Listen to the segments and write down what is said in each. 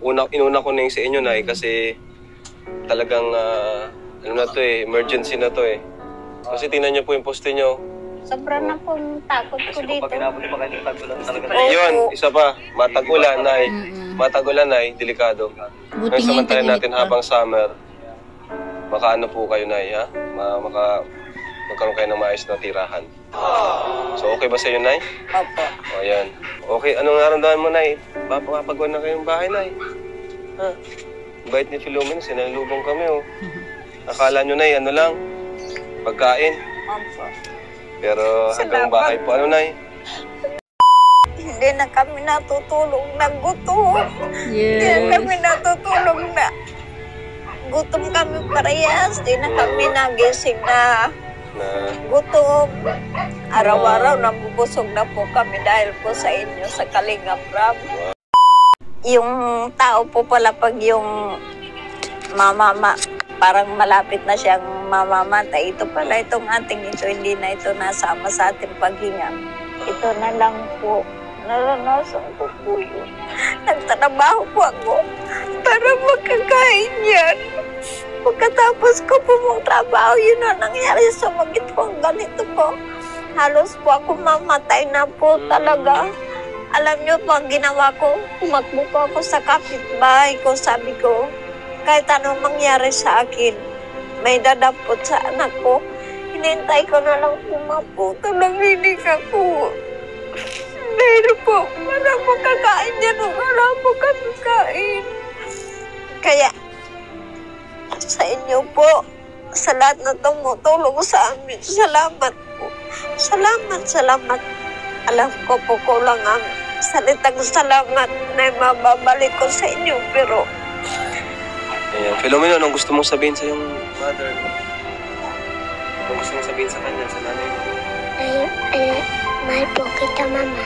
inuna ko na yung sa inyo, Nay, kasi talagang, ano na to emergency na to Kasi tingnan niyo po yung poste niyo. Sobra na pong takot ko dito. Yun, isa pa, matag-ulan, Nay. Matag-ulan, Nay, delikado. Ngayon samantalin natin habang summer, makaano po kayo, Nay, ha? Magkaroon kayo ng maayos na tirahan. So, okay ba sa iyo, Nay? Opo. O, yan. Okay, anong naramdaman mo, Nay? Papagawa na kayong bahay, Nay. Ha? Bait ni Philomena, sinalubong kami, Akala nyo, Nay, ano lang, pagkain. Opo. Pero hanggang bahay po, ano, Nay? Hindi na kami natutulog na gutom. Yes. Hindi na kami natutulog na gutom kami parehas. Hindi na kami nagising na gutom. Araw-araw nabubusog na po kami dahil po sa inyo sa Kalingap Rab. Yung tao po pala pag yung parang malapit na siyang mamamatay. Ito pala itong ating ito, hindi na ito nasama sa ating paghinga. Ito na lang po. Naranasan ko po yun. Nagtatrabaho po ako para magkakain yan. Pagkatapos ko po mong trabaho, yun ang nangyari sa magit po. Ganito po. Halos po ako mamatay na po talaga. Alam niyo po ang ginawa ko? Tumakbo po ako sa kapitbahay ko. Sabi ko, kahit anong mangyari sa akin, may dadapot sa anak ko. Hinintay ko na lang pumaputo ng hinig ako. Dahil po, wala po kakain yan o wala po kakain. Kaya, sa inyo po, sa lahat na tumutulong sa amin, salamat po. Salamat. Alam ko po kulang ang salitang salamat na mababalik ko sa inyo, pero Ayan. Philomena, anong gusto mong sabihin sa yung mother? Anong gusto mong sabihin sa kanya, sa nanay mo? mahal po kita, Mama.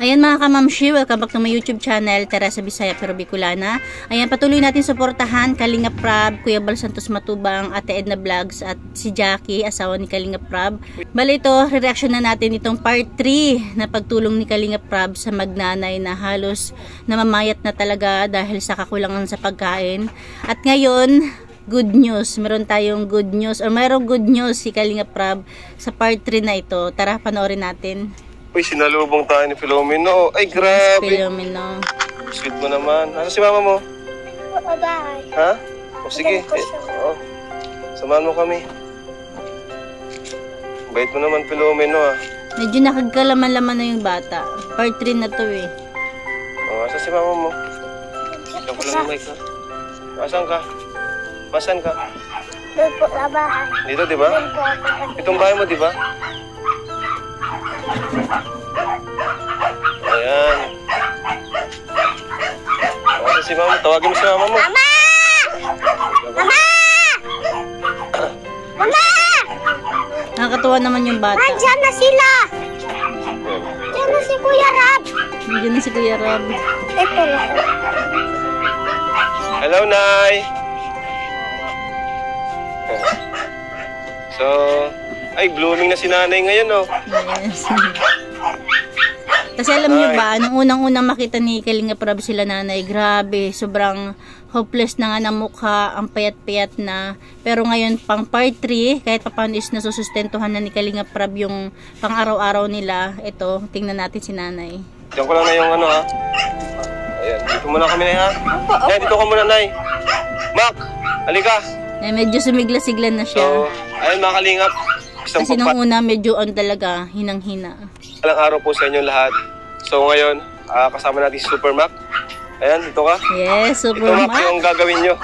Ayan mga kamamshi, welcome back to my YouTube channel, Teresa Bisaya pero Bicolana. Ayan, patuloy natin suportahan Kalingap Rab, Kuya Bal Santos Matubang, Ate Edna Vlogs at si Jackie, asawa ni Kalingap Rab. Bali ito, re-reaction na natin itong part 3 na pagtulong ni Kalingap Rab sa magnanay na halos namamayat na talaga dahil sa kakulangan sa pagkain. At ngayon, good news, meron tayong good news or mayroong good news si Kalingap Rab sa part 3 na ito. Tara, panoorin natin. Uy, sinalubong tayo ni Philomena. Ay, grabe. Philomena. Sweet mo naman. Asa si mama mo? Bye-bye. Ha? O sige. Samahan mo kami. Bait mo naman, Philomena, Medyo nakagkalaman-laman na yung bata. Part 3 na to Asa si mama mo? Diyan ko lang yung mic, ha? Asan ka? Masan ka? Doon po sa bahay. Dito, di ba? Itong bahay mo, di ba? Ayan. Asa si mama? Tawagin mo si mama mo. Mama! Mama! Mama! Nakakatuwa naman yung bata. Nandiyan na sila! Nandiyan na si Kuya Rab! Nandiyan na si Kuya Rab. Ito lang. Hello, Nay! So, ay, blooming na si nanay ngayon, Yes. Kasi alam niyo ba, nung unang-unang makita ni Kalingap Rab sila nanay, grabe, sobrang hopeless na nga ng mukha, ang payat-payat na. Pero ngayon, pang part 3, kahit paano is nasusustentuhan na ni Kalingap Rab yung pang araw-araw nila. Ito, tingnan natin si nanay. Diyan ko lang na yung Ayan, dito muna kami, Nay, ha? Nay, dito ka muna, Nay. Mac, halika. Medyo sumigla-sigla na siya. So, ayun mga Kalingap. Kasi nung una, medyo talaga, hinang-hina. Walang araw po sa inyo lahat. So ngayon, kasama natin si Super Mac. Ayan, dito ka. Yes, Super Ito, Mac. Mac, yung gagawin nyo.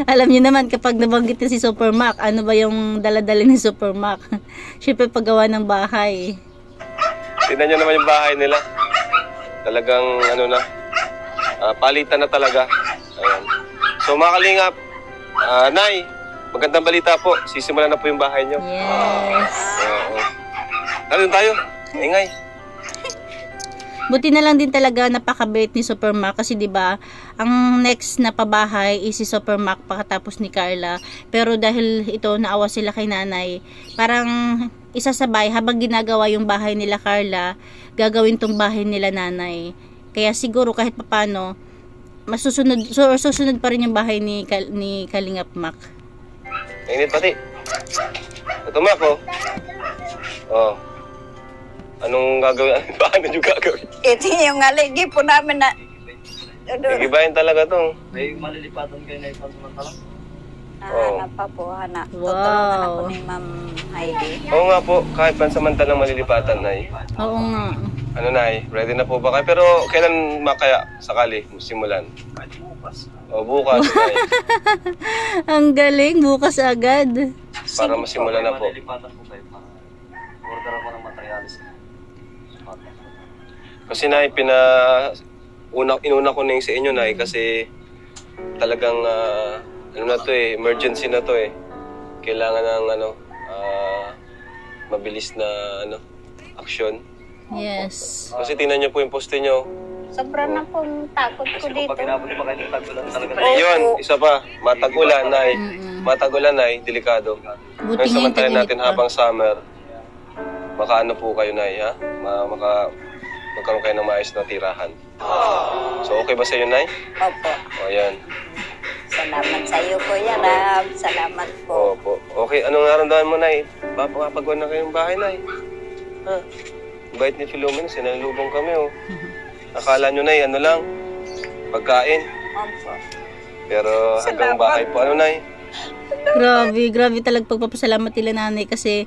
Alam niyo naman, kapag nabanggit si Super Mac, ano ba yung daladala ni Super Mac? Siyempre, paggawa ng bahay. Tignan nyo naman yung bahay nila. Talagang, palitan na talaga. Ayan. So mga Kalingap, Nay, magandang balita po. Sisimulan na po yung bahay nyo. Yes. Ano tayo? Ingay. Buti na lang din talaga napakabait ni Super Mac kasi 'di ba, ang next na pabahay is si Super Mac pagkatapos ni Carla. Pero dahil ito naawa sila kay nanay, parang isasabay habang ginagawa yung bahay nila Carla, gagawin tong bahay nila nanay. Kaya siguro kahit papaano susunod pa rin yung bahay ni Kalingap Mac. Init pati. Ito, Mac, oh. Oh. Anong gagawin? Paano nyo gagawin? Ito yung aligi po namin na... Igibahin talaga to. May malilipatan kayo na ipansamantalang? Hanap pa po, hanap. Wow. Tutulungan ako ni Ma'am Heidi. Oo nga po, kahit pansamantalang malilipatan, Nay. Oo nga. Ano, Nay? Ready na po ba kayo? Pero kailan makaya sakali simulan? Bukas. O, bukas, Nay. Ang galing, bukas agad. Para masimulan na po. Malilipatan po kayo para order ako ng materialis. Kasi, Nay, inuna ko na yung sa inyo, Nay, kasi talagang, ano na to eh, emergency na to eh. Kailangan ng, mabilis na, aksyon. Yes. Kasi tingnan nyo po yung poste nyo. Sobra na pong takot ko Kasi dito. pag inabot pa kayo ng tagpulan talaga. Yun, isa pa, matag-ulan, Nay. Matag-ulan, Nay, delikado. Buti Ngayon, nga yung samantalan tag-init natin pa. habang summer, makaano po kayo, Nay, ha? Magkaroon kayo ng maayos na tirahan. So, okay ba sa iyo, Nay? Opo. O, yan. Salamat sa iyo, Kuya Rab. Salamat po. Opo. Okay, anong naramdaman mo, Nay? Papagawa na kayong bahay, Nay. Ha? Bait ni Philomena, sinalubong kami, oh. Akala nyo, Nay, ano lang, pagkain. Opo. Pero hanggang Salamat. bahay po, ano, Nay? Grabe talaga pagpapasalamat nila nanay kasi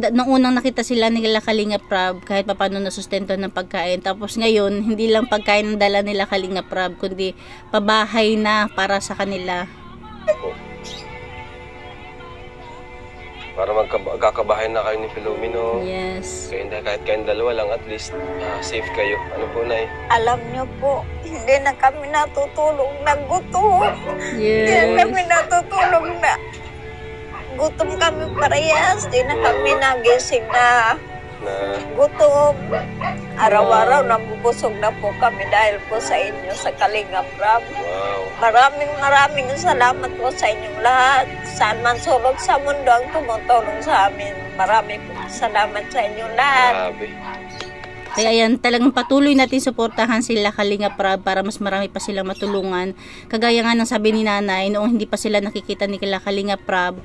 nung unang nakita sila nila Kalingap Rab, kahit paano nasustento ng pagkain. Tapos ngayon, hindi lang pagkain ang dala nila Kalingap Rab, kundi pabahay na para sa kanila. Opo. Para magkakabahay na kayo ni Philomeno. Yes. Kaya kahit kayong dalawa lang, at least safe kayo. Ano po, Nay? Alam niyo po, hindi na kami natutulog na gutom. Hindi na Yes. kami natutulog na gutom kami parehas. Hindi na kami nagising na Na, gutom. Araw-araw nabubusog na po kami dahil po sa inyo sa Kalingap Rab. wow. Maraming salamat po sa inyong lahat. Saan man sulok sa mundo ang tumutulong sa amin. Maraming salamat sa inyong lahat. Grabe. Kaya ayan, talagang patuloy natin suportahan sila Kalingap Rab para mas marami pa silang matulungan. Kagaya nga ng sabi ni nanay, noong hindi pa sila nakikita ni Kalingap Rab,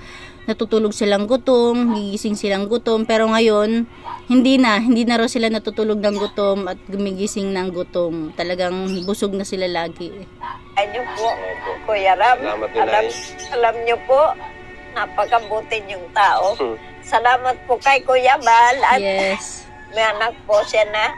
natutulog silang gutom, gigising silang gutom, pero ngayon, hindi na raw sila natutulog ng gutom at gumigising ng gutom. Talagang busog na sila lagi. Ayun po, Opo. Kuya Ram. Salamat din, Nay. Alam niyo po, napakabuti niyong tao. Salamat po kay Kuya Bal at Yes. may anak po siya na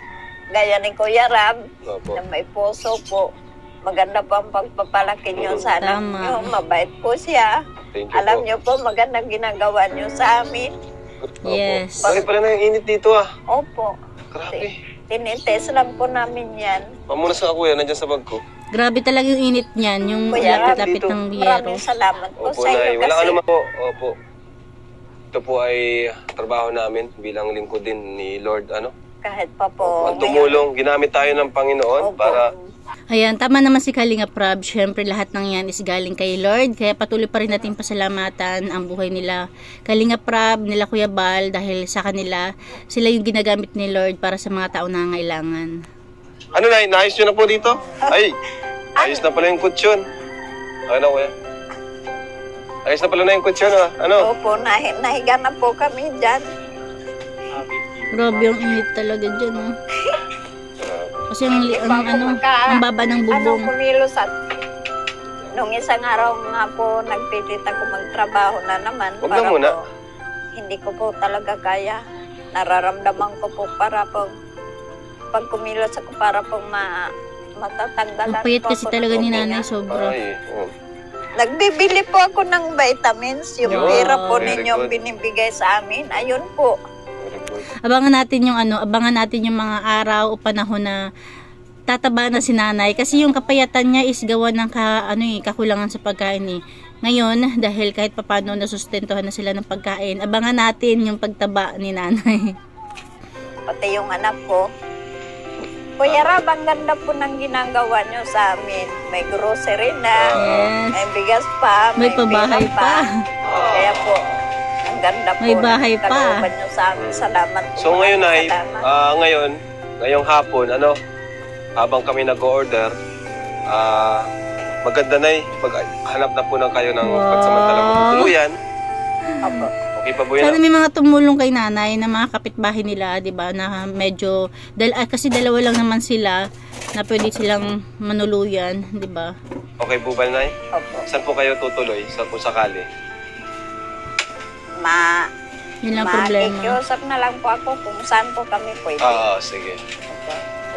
gaya ni Kuya Ram Opo. na may puso po. Maganda po ang pagpapalaki niyo sa anak Tama. niyo. Mabait po siya. Thank you Alam po. niyo po, magandang ginagawa niyo sa amin. Opo. Yes. Bakit pala na yung init dito, ah? Opo. Grabe. Tinites lang po namin yan. Pamunas ka, Kuya. Nandiyan sa bag ko. Grabe talaga yung init niyan, yung Kuya, lapit-lapit dito. ng biyero. Maraming salamat po Opo, sa iyo Nay. Wala ka kasi naman po. Opo. Ito po ay trabaho namin bilang lingkod din ni Lord, ano? kahit pa po Ang tumulong. Ginamit tayo ng Panginoon Opo. para... Ayan, tama naman si Kalingap Rab. Siyempre, lahat ng yan is galing kay Lord. Kaya patuloy pa rin natin pasalamatan ang buhay nila Kalingap Rab, nila Kuya Bal, dahil sa kanila, sila yung ginagamit ni Lord para sa mga tao na nangailangan. Ano, Nay? Naayos nyo na po dito? Ay! Ayos na pala yung kutsyon. Okay na, Kuya. Ayos na pala na yung kutsyon, ah. Ano? Opo, nahiga na po kami dyan. Grabe yung init talaga dyan, oh. Kasi ang baba ng Anong bubong. kumilos at nung isang araw nga po nagpilit ako magtrabaho na naman. Huwag na muna. Po, hindi ko po talaga kaya. Nararamdaman ko po para po pag kumilos ako para po matatanggalan Ang payat po kasi ako talaga ng ni tuminga. nanay, sobra. Ay, oh. Nagbibili po ako ng vitamins. Yung Yun, pera po very ninyong good. binibigay sa amin. Ayun po. Very good. Abangan natin yung mga araw o panahon na tataba na si nanay. Kasi yung kapayatan niya is gawa ng kakulangan sa pagkain, eh. Ngayon, dahil kahit papano nasustentuhan na sila ng pagkain, abangan natin yung pagtaba ni nanay. Pati yung anak ko. Kuya Rab, ang ganda po ng ginagawa nyo sa amin. May grocery na, Yes. may bigas pa, May pabahay pera pa. Kaya po, ang ganda po. May bahay ng pa. kalooban nyo sa amin. Salamat po. So ngayon, Nay, Salamat. ngayong hapon, ano, habang kami nag-order, maganda na maghanap na po ng kayo ng pagsamantalang matutuluyan. Opo. Okay pa po yun? Sana may mga tumulong kay nanay na mga kapitbahay nila, di ba, na medyo, kasi dalawa lang naman sila na pwede silang manuluyan, di ba? Okay po ba, Nay? Opo. Saan po kayo tutuloy? Saan po sakali? Yun lang problema. Makikiusap na lang po ako kung saan po kami pwede. Sige.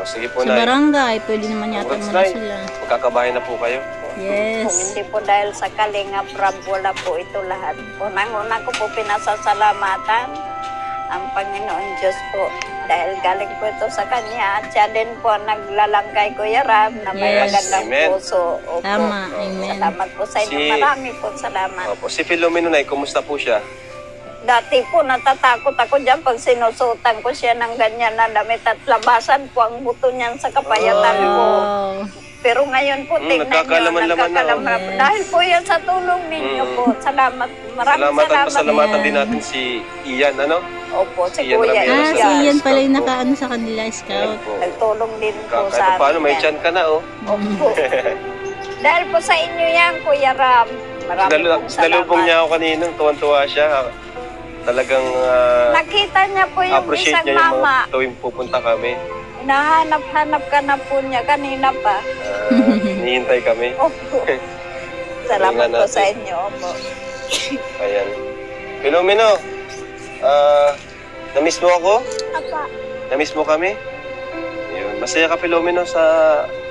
Sige po, Sa Nay. barangay, pwede naman yata Congrats, muna Nay. sila. Magkakabahay na po kayo. Kung Yes. hindi po dahil sa Kalingap Rab, wala po ito lahat. Unang-una ko po pinasasalamatan ang Panginoon Diyos po. Dahil galing po ito sa Kanya. At siya din po ang naglalang kay Kuya Rab na may Yes. magandang Amen. puso. Opo. Tama, amen. Salamat po sa inyo. Marami po salamat. Opo. Si Filomeno, Nay, kumusta po siya? Dati po natatakot ako dyan pag sinusutan ko siya ng ganyan na damit at labasan po ang buto niyan sa kapayatan ko. Oh. Pero ngayon po, tingnan nyo, nagkakalaman-laman na, nagkakalaman. Yes. Dahil po yan sa tulong ninyo po. Salamat. Maraming Salamat at salamat. pasalamatan Yan. din natin si Ian, ano? Opo, si Iyan Kuya Ramirez. Si Iyan. Ian pala yung Scout po. nakaano sa kanila, scout. Ayan po. Nagtulong din po Kahit sa paano, may yan. tiyan ka na, oh. Opo. Dahil po sa inyo yan, Kuya Ram. Maraming pong Sinalubong salamat. niya ako kanina, tuwan-tuwa siya. Talagang Nakita niya po yung appreciate isang niya yung mama. mga tuwing pupunta kami. Nahanap-hanap ka na po niya kanina pa. Hinihintay kami. Opo. Salamat Tingnan po sa natin. inyo. Opo. Ayan. Filomeno, na-miss mo ako? Apa. Na-miss mo kami? Ayun. Masaya ka, Filomeno, sa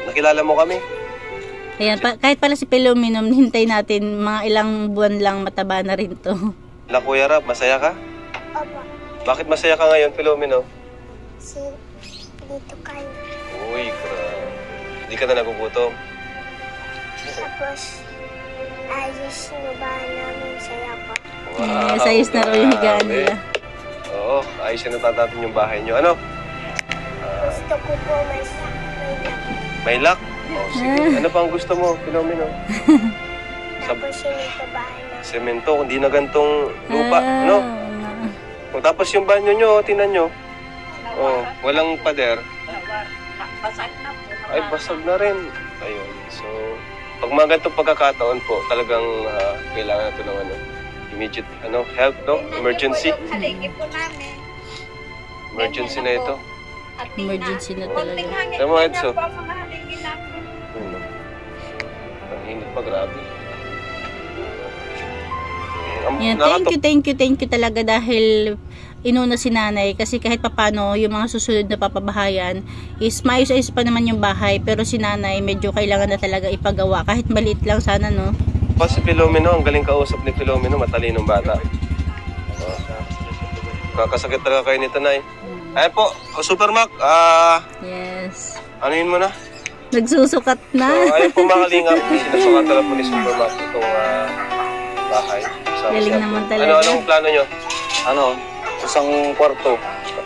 nakilala mo kami. Ayan, kahit pala si Filomeno, hintay natin mga ilang buwan lang mataba na rin to. La Kuya Rab, masaya ka? Opo, Bakit masaya ka ngayon, Filomeno? si dito kayo. Uy, grabe. Hindi ka na nagugutom. Tapos, ayos yung bahay namin sa yapa. Yes, ayos na raw yung higaan grabe. nila. Oo, ayos na natin yung bahay nyo. Ano? Gusto ko po may May lock? Oh, sige. Ano pa ang gusto mo, Filomeno? Tapos yung ito bahay namin. Semento, hindi na gantong lupa, no? O, tapos yung banyo nyo, tinan nyo. Oh, walang pader. Basag na po. Ay, basag na rin. Ayun. So, pag mga ganitong pagkakataon po, talagang kailangan natin ng immediate help, no? Emergency. Ito po yung haligi po namin. Emergency na ito. Emergency na talaga. Konting hangin Tama, po Edso. niya po ang mga haligi namin. Ano? Ang init pa, grabe. Yan, thank you talaga dahil inuna si nanay kasi kahit papano yung mga susunod na papabahayan is maayos-ayos pa naman yung bahay pero si nanay medyo kailangan na talaga ipagawa kahit maliit lang sana, no? Pa si Filomeno, ang galing kausap ni Filomeno, matalinong bata. Kakasakit talaga kayo nito, Nay. Ayan po, Supermac, Yes. anuhin mo na? Nagsusukat So, na. ayun po mga kalingap, sinasukatan na po ni Supermac itong bahay. Galing naman talaga. Anong plano nyo? Isang kwarto.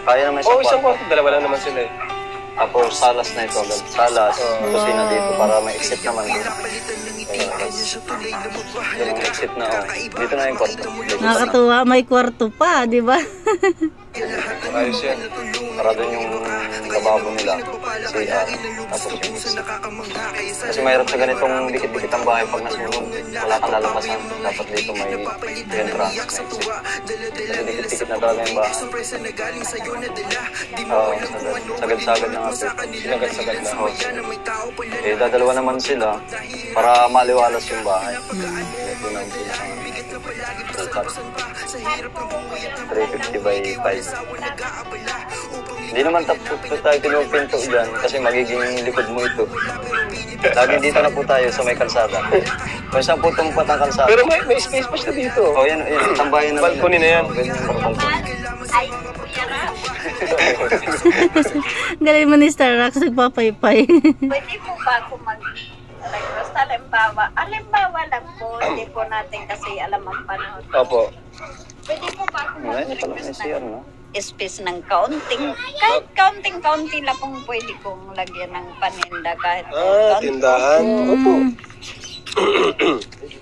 Kaya naman Oo, isang kwarto, dalawa lang naman sila eh. Tapos salas na ito agad. Salas, kusina dito para may exit naman doon. Yung exit na, dito na yung kwarto. Nakakatuwa, may kwarto pa, di ba? Ayos yan. Para doon yung lababo nila. CR. Tapos yung exit. Kasi mahirap sa ganitong dikit-dikit ang bahay pag nasunog. Wala kang lalabasan. Dapat dito may entrance, may exit. Kasi dikit-dikit na talaga yung bahay. Oo, sagad-sagad na nga po. Sinagad-sagad na. Oo. Eh, dadalawa naman sila para maliwalas yung bahay. Ito na yung pinaka 350 by 5. Hindi naman tapos tayo pinupinto dyan kasi magiging likod mo ito. Lagi dito na po tayo sa may kalsada. Kung saan po tumpat ang kalsada. Pero may space pa siya dito. Oh, yan, tambayan na. Balcony na yan. Ganyan, para balcony. Ay, Kuya Ram. Galing mo ni Starrock, nagpapaypay. Pwede po ba ako basta alimbawa lang po, hindi po natin kasi alam ang panahon. Opo. Pwede po ba ako Ngayon, ito lang may mag-request CR, ng no? space ng kahit kaunting-kaunti lang kung pwede kong lagyan ng paninda kahit Tindahan. Opo.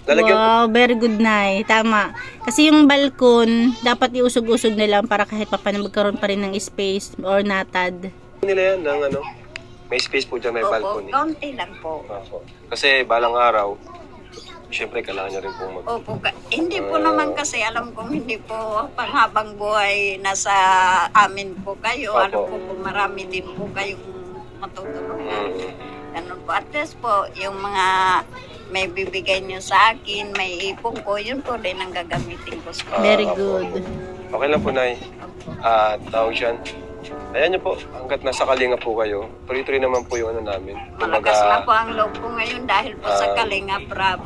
Lalagyan po. Wow, very good, Nay. Tama. Kasi yung balkon, dapat iusog-usog na lang para kahit paano magkaroon pa rin ng space or natad. Nila yan ng May space po dyan, may balcony. Opo, kaunti lang po. Opo. Kasi balang araw, siyempre kailangan niya rin pong Opo, hindi po naman kasi alam kong hindi po panghabang buhay nasa amin po kayo. Opo. Alam ko po marami din po kayong matutulungan. Ganun po. At least po, yung mga may bibigay nyo sa akin, may ipon ko, yun po din ang gagamitin ko sa Very good. Okay lang po, Nay. Tawag siyan. Ayan niyo po, hanggat nasa Kalinga po kayo, tuloy-tuloy naman po yung ano namin. Malakas na po ang loob ko ngayon dahil po sa Kalinga Prab.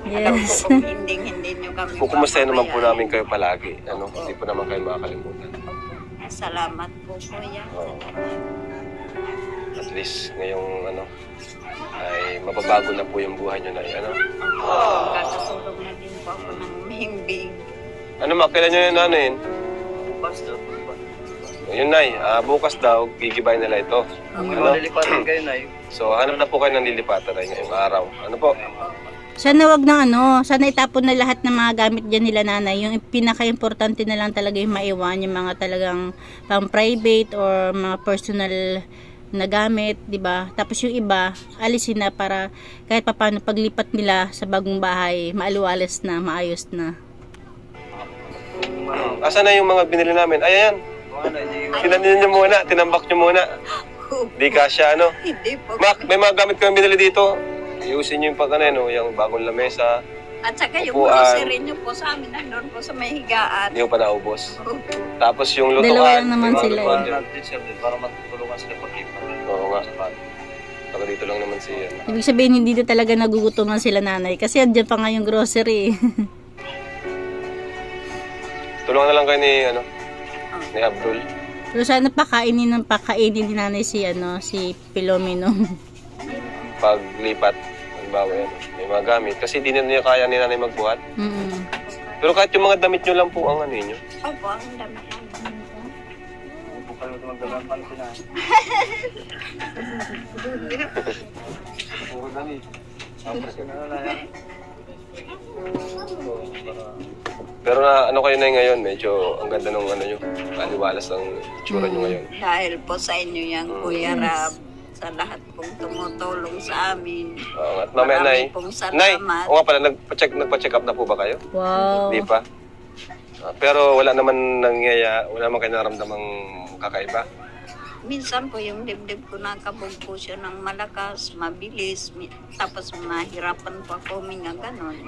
Alam ko Yes. kung hindi nyo kami Kukumustahin naman po papabayaan. namin kayo palagi. Ano? Hindi po naman kayo makakalimutan. Salamat po, Kuya. At least ngayong ano, ay mababago na po yung buhay nyo na ano. Kakatulog na din po ako ng mahimbing. Ano ma, kailan nyo yung ano yun? Yun, Nay. Bukas daw, gigibay nila ito. Ano? Lilipatan kayo, Nay. So, hanap na po kayo ng lilipatan ay ngayong araw. Ano po? Sana wag na sana itapon na lahat ng mga gamit dyan nila nanay. Yung pinaka-importante na lang talaga yung maiwan, yung mga talagang pang private or mga personal na gamit, di ba? Tapos yung iba, alisin na para kahit papaano paglipat nila sa bagong bahay, maaluwalas na, maayos na. Asan na yung mga binili namin? Ayan. Tinanin nyo muna, tinambak nyo muna. Di kasya, ano? Hindi po. Mac, may mga gamit kami binili dito. Iusin nyo yung pagkano, yung bagong lamesa. At saka yung Upuan. grocery nyo po sa amin, nandun po sa may higaan. Hindi ko pa naubos. Tapos yung lutuan. Dalawa lang naman yung mga sila, lutuan eh. dyan. Para matutulungan sila pag-ipa. Oo nga. Taga dito lang naman siya. Ibig sabihin, hindi na talaga nagugutuman sila nanay. Kasi andyan pa nga yung grocery. Tulungan na lang kayo ni, ni Abdul. Pero sana pakainin ni nanay si, si Pilomeno. Paglipat. Halimbawa yan. May mga gamit. Kasi di na niya kaya ni nanay magbuhat. Mm. Pero kahit yung mga damit nyo lang po ang ano nyo. Opo, ang dami namin. Bukal mo ito magdagang pansin na. Puro dami. Tapos ka na yan. Pero na ano kayo na ngayon, medyo ang ganda ng ano nyo. Aliwalas ng itsura nyo ngayon. Dahil po sa inyo yan, Kuya Rab, sa lahat pong tumutulong sa amin. Oo nga. At mamaya, Nay. Marami pong Nay, salamat. o nga pala, nagpa-check up na po ba kayo? Wow. Hindi pa. Pero wala naman wala naman kayo naramdamang kakaiba. Minsan po yung dibdib ko nakabog po siya ng malakas, mabilis, tapos mahirapan po ako huminga ganon.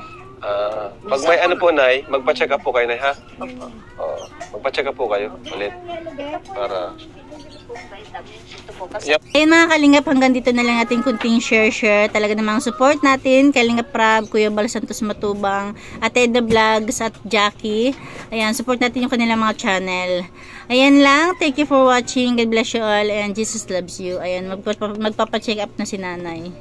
Pag may ano po, Nay, magpa-check up po kayo, Nay, ha? Opo. Oo. Magpa-check up po kayo ulit. Para... Ito po kasi Yep. Ayun mga Kalingap, hanggang dito na lang ating kunting share. Talaga namang support natin, Kalingap Prab, Kuya Bal Santos Matubang, Ate Edna Vlogs at Jackie. Ayan, support natin yung kanilang mga channel. Ayan lang, thank you for watching. God bless you all and Jesus loves you. Ayan, magpapacheck up na si nanay.